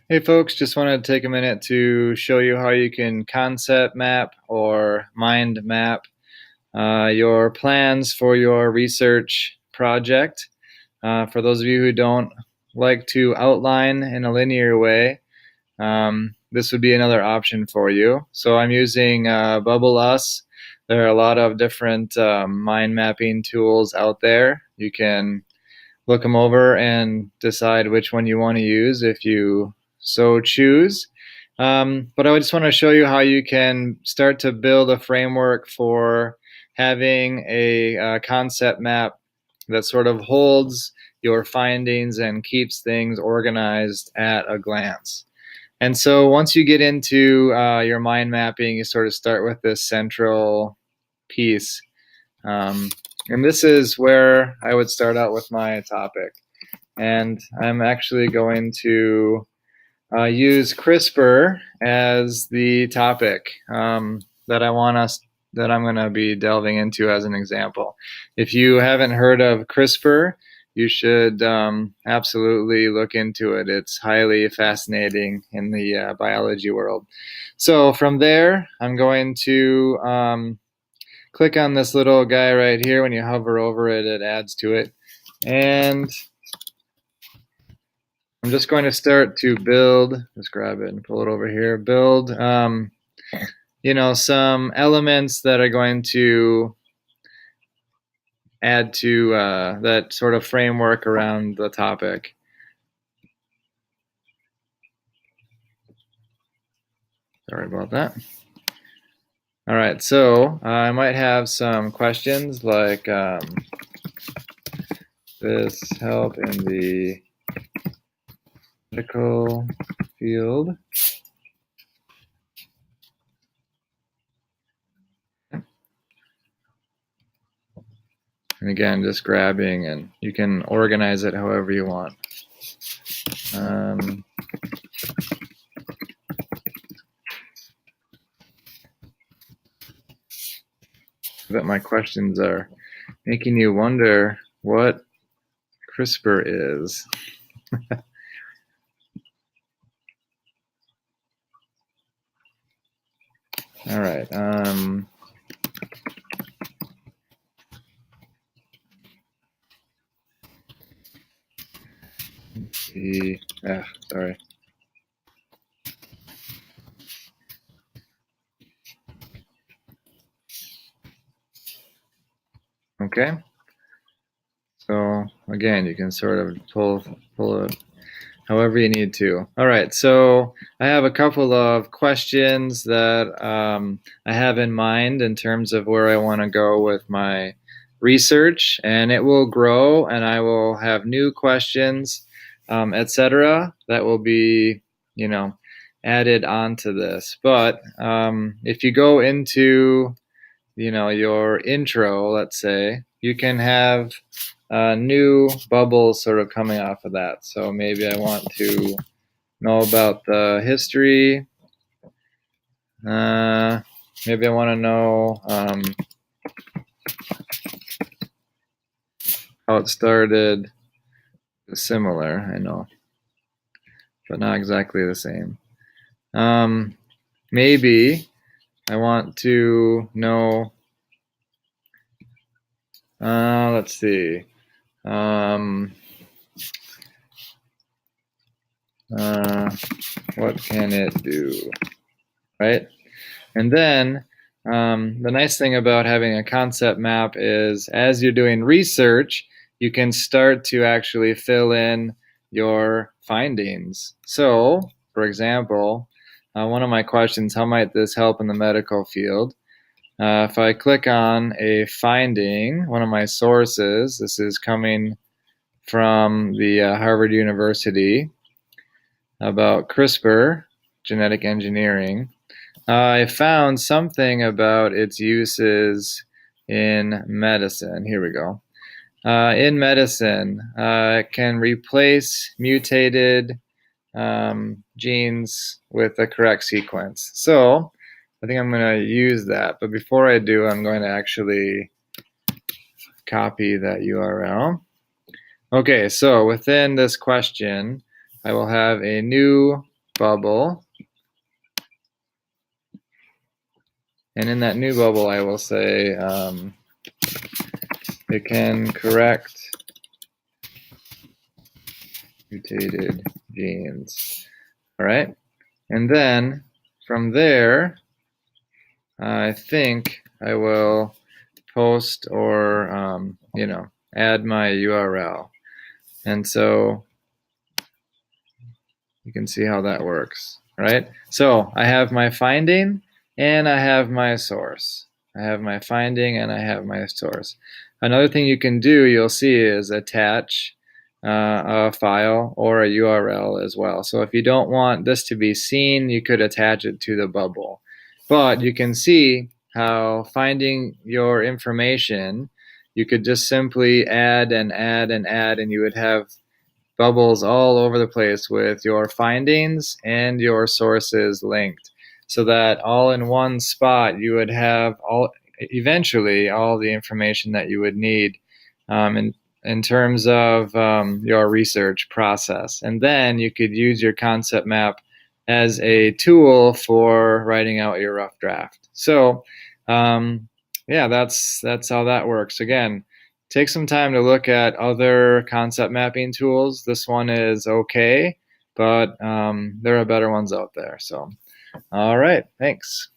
Hey folks, just wanted to take a minute to show you how you can concept map or mind map your plans for your research project. For those of you who don't like to outline in a linear way, this would be another option for you. So I'm using Bubble.us. There are a lot of different mind mapping tools out there. You can look them over and decide which one you want to use if you so choose. But I just want to show you how you can start to build a framework for having a concept map that sort of holds your findings and keeps things organized at a glance. And so once you get into your mind mapping, you sort of start with this central piece. And this is where I would start out with my topic. And I'm actually going to use CRISPR as the topic that I'm going to be delving into as an example. If you haven't heard of CRISPR, you should absolutely look into it. It's highly fascinating in the biology world. So from there, I'm going to click on this little guy right here. When you hover over it, it adds to it. And I'm just going to start to build, just grab it and pull it over here, build, some elements that are going to add to that sort of framework around the topic. Sorry about that. All right, so I might have some questions like this help in the medical field. And again, just grabbing, and you can organize it however you want. But my questions are making you wonder what CRISPR is. All right. Sorry. Okay. So again, you can sort of pull it however you need to. All right. So I have a couple of questions that I have in mind in terms of where I want to go with my research, and it will grow, and I will have new questions, etc. that will be, added onto this. But if you go into your intro, let's say, you can have new bubbles sort of coming off of that. So maybe I want to know about the history. Maybe I want to know how it started. Similar, I know, but not exactly the same. Maybe I want to know, let's see, what can it do, right? And then the nice thing about having a concept map is as you're doing research, you can start to actually fill in your findings. So, for example, one of my questions, how might this help in the medical field? If I click on a finding, one of my sources, this is coming from the Harvard University about CRISPR, genetic engineering. I found something about its uses in medicine. Here we go. In medicine, it can replace mutated genes with the correct sequence. So I think I'm going to use that. But before I do, I'm going to actually copy that URL. Okay, so within this question, I will have a new bubble. And in that new bubble, I will say it can correct mutated genes. All right. And then from there, I think I will post or, add my URL. And so you can see how that works, right? So I have my finding and I have my source. I have my finding and I have my source. Another thing you can do, you'll see, is attach a file or a URL as well. So if you don't want this to be seen, you could attach it to the bubble. But you can see how finding your information, you could just simply add and add and add, and you would have bubbles all over the place with your findings and your sources linked, so that all in one spot you would have eventually all the information that you would need in terms of your research process. And then you could use your concept map as a tool for writing out your rough draft. So yeah, that's how that works. Again, take some time to look at other concept mapping tools. This one is okay, but there are better ones out there. So, all right, thanks.